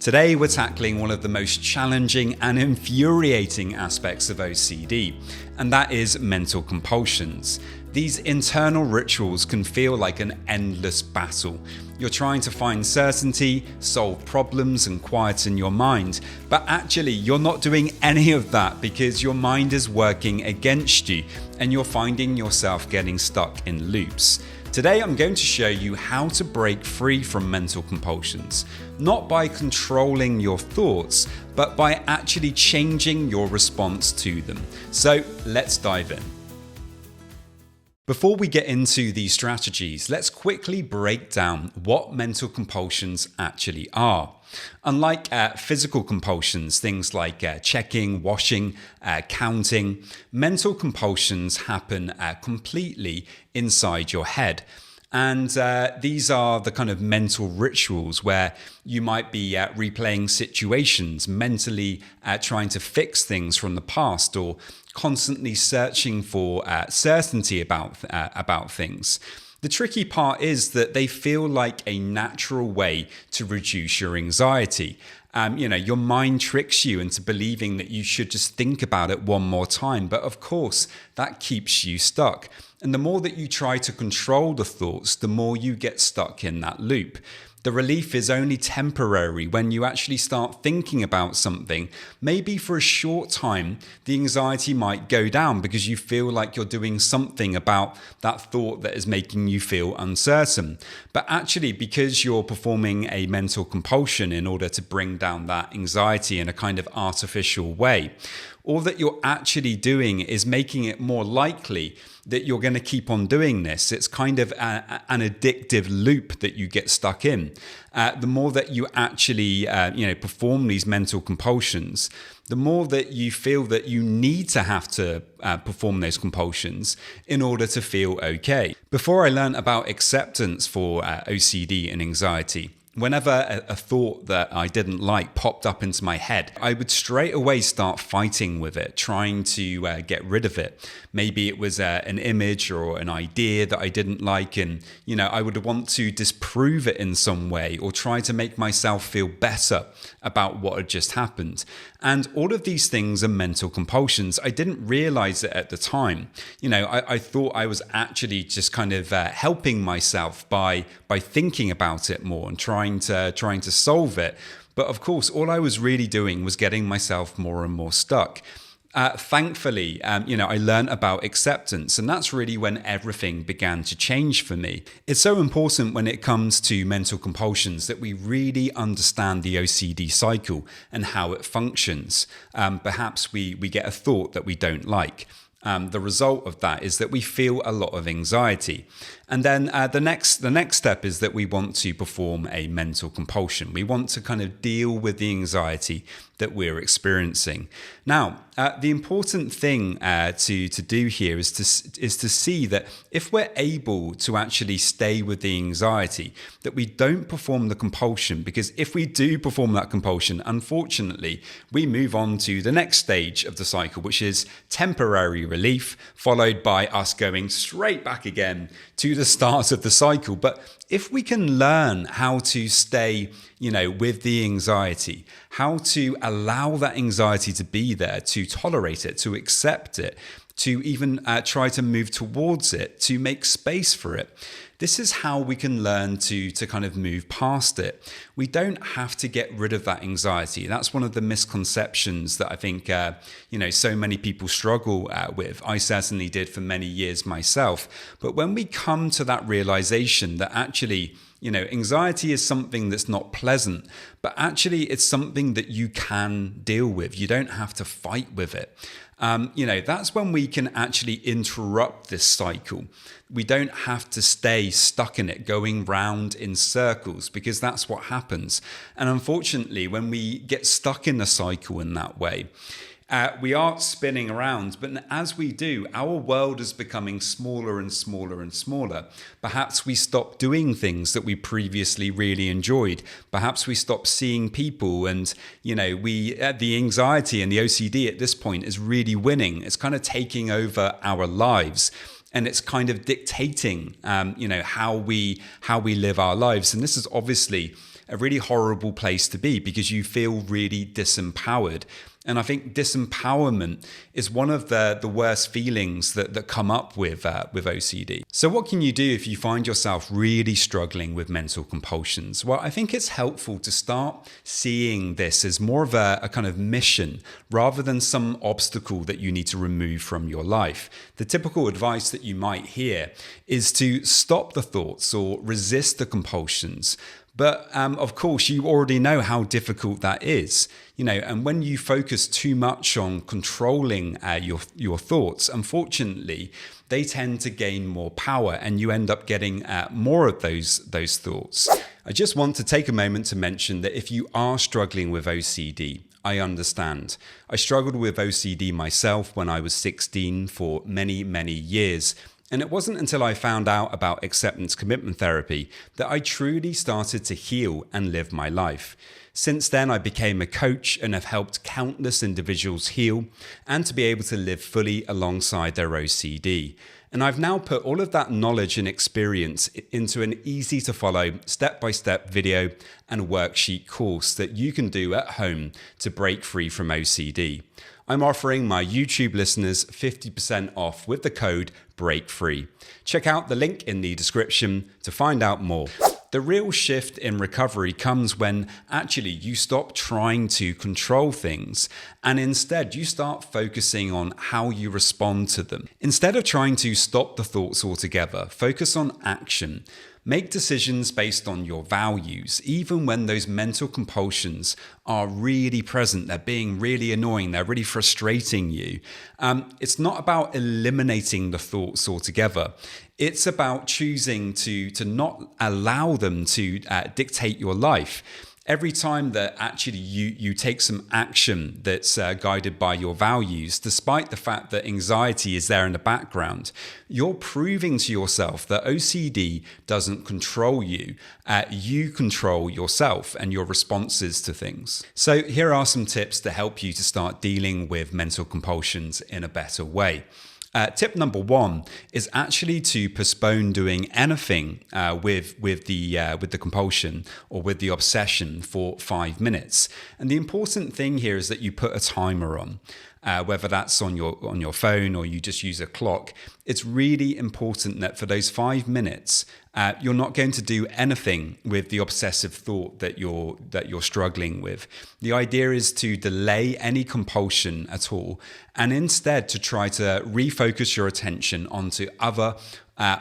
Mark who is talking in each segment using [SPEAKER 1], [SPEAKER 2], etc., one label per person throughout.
[SPEAKER 1] Today we're tackling one of the most challenging and infuriating aspects of OCD, and that is mental compulsions. These internal rituals can feel like an endless battle. You're trying to find certainty, solve problems, and quieten your mind. But actually, you're not doing any of that because your mind is working against you and you're finding yourself getting stuck in loops. Today, I'm going to show you how to break free from mental compulsions, not by controlling your thoughts, but by actually changing your response to them. So let's dive in. Before we get into these strategies, let's quickly break down what mental compulsions actually are. Unlike physical compulsions, things like checking, washing, counting, mental compulsions happen completely inside your head. And these are the kind of mental rituals where you might be replaying situations, mentally trying to fix things from the past, or constantly searching for certainty about things. The tricky part is that they feel like a natural way to reduce your anxiety. Your mind tricks you into believing that you should just think about it one more time. But of course, that keeps you stuck. And the more that you try to control the thoughts, the more you get stuck in that loop. The relief is only temporary. When you actually start thinking about something, maybe for a short time, the anxiety might go down because you feel like you're doing something about that thought that is making you feel uncertain. But actually, because you're performing a mental compulsion in order to bring down that anxiety in a kind of artificial way, all that you're actually doing is making it more likely that you're going to keep on doing this. It's kind of an addictive loop that you get stuck in. The more that you actually perform these mental compulsions, the more that you feel that you need to have to perform those compulsions in order to feel okay. Before I learned about acceptance for OCD and anxiety, whenever a thought that I didn't like popped up into my head, I would straight away start fighting with it, trying to get rid of it. Maybe it was an image or an idea that I didn't like, and I would want to disprove it in some way or try to make myself feel better about what had just happened. And all of these things are mental compulsions. I didn't realize it at the time. I thought I was actually just kind of helping myself by thinking about it more and trying to solve it. But of course, all I was really doing was getting myself more and more stuck. Thankfully, I learned about acceptance, and that's really when everything began to change for me. It's so important when it comes to mental compulsions that we really understand the OCD cycle and how it functions. Perhaps we get a thought that we don't like. The result of that is that we feel a lot of anxiety. And then the next step is that we want to perform a mental compulsion. We want to kind of deal with the anxiety that we're experiencing. Now, the important thing to do here is to see that if we're able to actually stay with the anxiety, that we don't perform the compulsion, because if we do perform that compulsion, unfortunately, we move on to the next stage of the cycle, which is temporary relief, followed by us going straight back again to the start of the cycle. But if we can learn how to stay, with the anxiety, how to allow that anxiety to be there, to tolerate it, to accept it, to even try to move towards it, to make space for it. This is how we can learn to kind of move past it. We don't have to get rid of that anxiety. That's one of the misconceptions that I think, so many people struggle with. I certainly did for many years myself. But when we come to that realization that actually, anxiety is something that's not pleasant, but actually it's something that you can deal with. You don't have to fight with it. That's when we can actually interrupt this cycle. We don't have to stay stuck in it, going round in circles, because that's what happens. And unfortunately, when we get stuck in the cycle in that way, we are spinning around, but as we do, our world is becoming smaller and smaller and smaller. Perhaps we stop doing things that we previously really enjoyed. Perhaps we stop seeing people, and the anxiety and the OCD at this point is really winning. It's kind of taking over our lives. And it's kind of dictating, how we live our lives. And this is obviously a really horrible place to be because you feel really disempowered. And I think disempowerment is one of the worst feelings that come up with OCD. So what can you do if you find yourself really struggling with mental compulsions? Well, I think it's helpful to start seeing this as more of a kind of mission rather than some obstacle that you need to remove from your life. The typical advice that you might hear is to stop the thoughts or resist the compulsions. But of course, you already know how difficult that is, and when you focus too much on controlling your thoughts, unfortunately, they tend to gain more power and you end up getting more of those thoughts. I just want to take a moment to mention that if you are struggling with OCD, I understand. I struggled with OCD myself when I was 16 for many, many years. And it wasn't until I found out about acceptance commitment therapy that I truly started to heal and live my life. Since then, I became a coach and have helped countless individuals heal and to be able to live fully alongside their OCD. And I've now put all of that knowledge and experience into an easy to follow step-by-step video and worksheet course that you can do at home to break free from OCD. I'm offering my YouTube listeners 50% off with the code BREAKFREE. Check out the link in the description to find out more. The real shift in recovery comes when actually you stop trying to control things and instead you start focusing on how you respond to them. Instead of trying to stop the thoughts altogether, focus on action. Make decisions based on your values, even when those mental compulsions are really present. They're being really annoying. They're really frustrating you. It's not about eliminating the thoughts altogether. It's about choosing to not allow them to dictate your life. Every time that actually you take some action that's guided by your values, despite the fact that anxiety is there in the background, you're proving to yourself that OCD doesn't control you. You control yourself and your responses to things. So here are some tips to help you to start dealing with mental compulsions in a better way. Tip number one is actually to postpone doing anything with the compulsion or with the obsession for 5 minutes. And the important thing here is that you put a timer on. Whether that's on your phone or you just use a clock, it's really important that for those 5 minutes, you're not going to do anything with the obsessive thought that you're struggling with. The idea is to delay any compulsion at all, and instead to try to refocus your attention onto other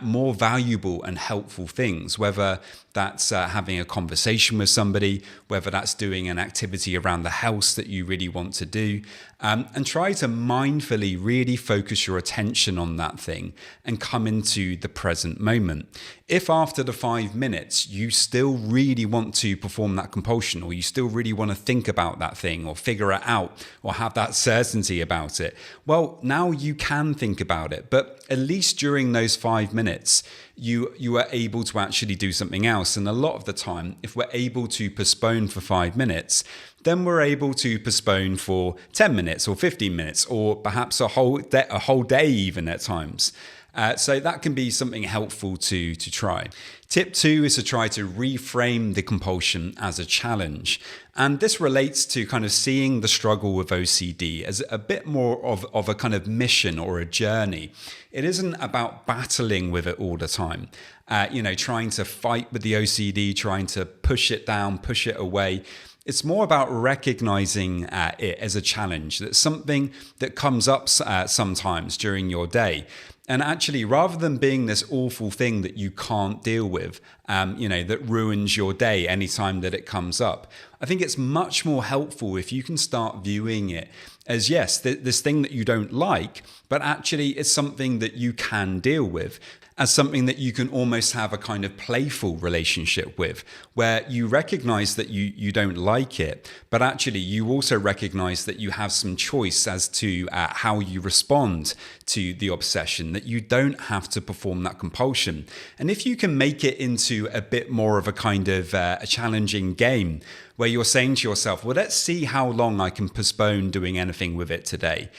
[SPEAKER 1] more valuable and helpful things, whether that's having a conversation with somebody, whether that's doing an activity around the house that you really want to do, and try to mindfully really focus your attention on that thing and come into the present moment. If after the 5 minutes you still really want to perform that compulsion, or you still really want to think about that thing or figure it out or have that certainty about it, well, now you can think about it, but at least during those 5 minutes, you are able to actually do something else. And a lot of the time, if we're able to postpone for 5 minutes, then we're able to postpone for 10 minutes or 15 minutes, or perhaps a whole day even at times. So that can be something helpful to try. Tip 2 is to try to reframe the compulsion as a challenge. And this relates to kind of seeing the struggle with OCD as a bit more of a kind of mission or a journey. It isn't about battling with it all the time, trying to fight with the OCD, trying to push it down, push it away. It's more about recognizing it as a challenge. That's something that comes up sometimes during your day. And actually, rather than being this awful thing that you can't deal with, that ruins your day anytime that it comes up, I think it's much more helpful if you can start viewing it as, yes, this thing that you don't like, but actually it's something that you can deal with, as something that you can almost have a kind of playful relationship with, where you recognize that you don't like it, but actually you also recognize that you have some choice as to how you respond to the obsession, that you don't have to perform that compulsion. And if you can make it into a bit more of a kind of a challenging game, where you're saying to yourself, well, let's see how long I can postpone doing anything with it today.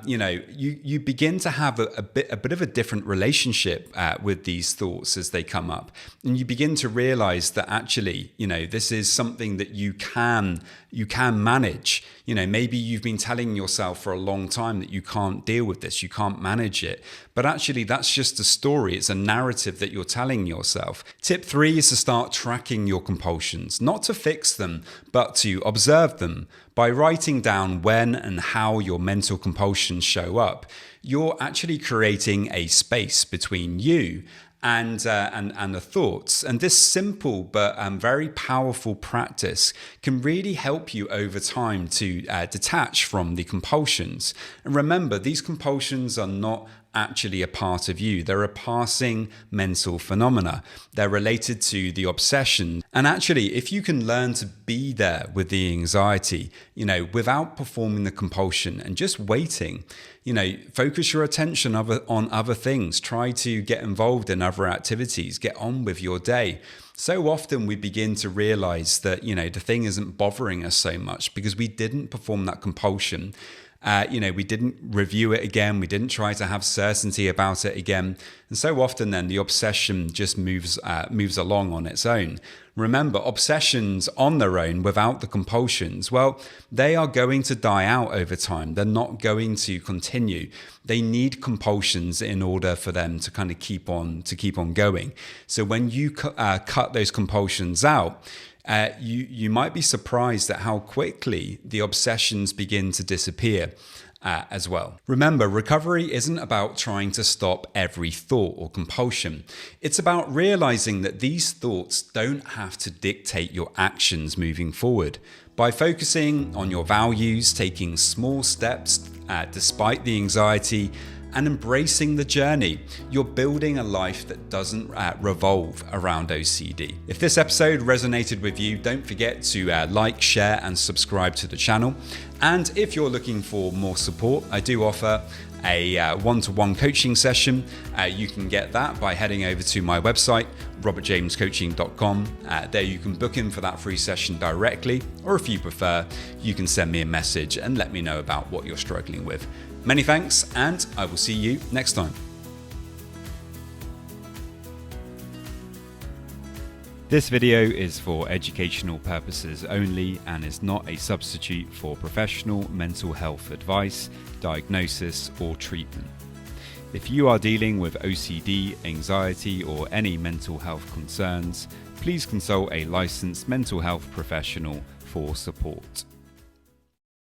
[SPEAKER 1] You begin to have a bit of a different relationship with these thoughts as they come up, and you begin to realize that actually, this is something that you can manage. Maybe you've been telling yourself for a long time that you can't deal with this, you can't manage it, but actually that's just a story. It's a narrative that you're telling yourself. Tip 3 is to start tracking your compulsions, not to fix them, but to observe them. By writing down when and how your mental compulsions show up, you're actually creating a space between you and the thoughts. And this simple but very powerful practice can really help you over time to detach from the compulsions. And remember, these compulsions are not actually a part of you. They're a passing mental phenomena. They're related to the obsession. And actually, if you can learn to be there with the anxiety, without performing the compulsion and just waiting, focus your attention on other things. Try to get involved in other activities. Get on with your day. So often we begin to realize that, the thing isn't bothering us so much because we didn't perform that compulsion. We didn't review it again. We didn't try to have certainty about it again. And so often then the obsession just moves along on its own. Remember, obsessions on their own without the compulsions, well, they are going to die out over time. They're not going to continue. They need compulsions in order for them to kind of keep on going. So when you cut those compulsions out, you might be surprised at how quickly the obsessions begin to disappear as well. Remember, recovery isn't about trying to stop every thought or compulsion. It's about realizing that these thoughts don't have to dictate your actions moving forward. By focusing on your values, taking small steps despite the anxiety, and embracing the journey, you're building a life that doesn't revolve around OCD. If this episode resonated with you, don't forget to like, share, and subscribe to the channel. And if you're looking for more support, I do offer a one-to-one coaching session. You can get that by heading over to my website, robertjamescoaching.com. There you can book in for that free session directly, or if you prefer, you can send me a message and let me know about what you're struggling with. Many thanks, and I will see you next time. This video is for educational purposes only and is not a substitute for professional mental health advice, diagnosis, or treatment. If you are dealing with OCD, anxiety, or any mental health concerns, please consult a licensed mental health professional for support.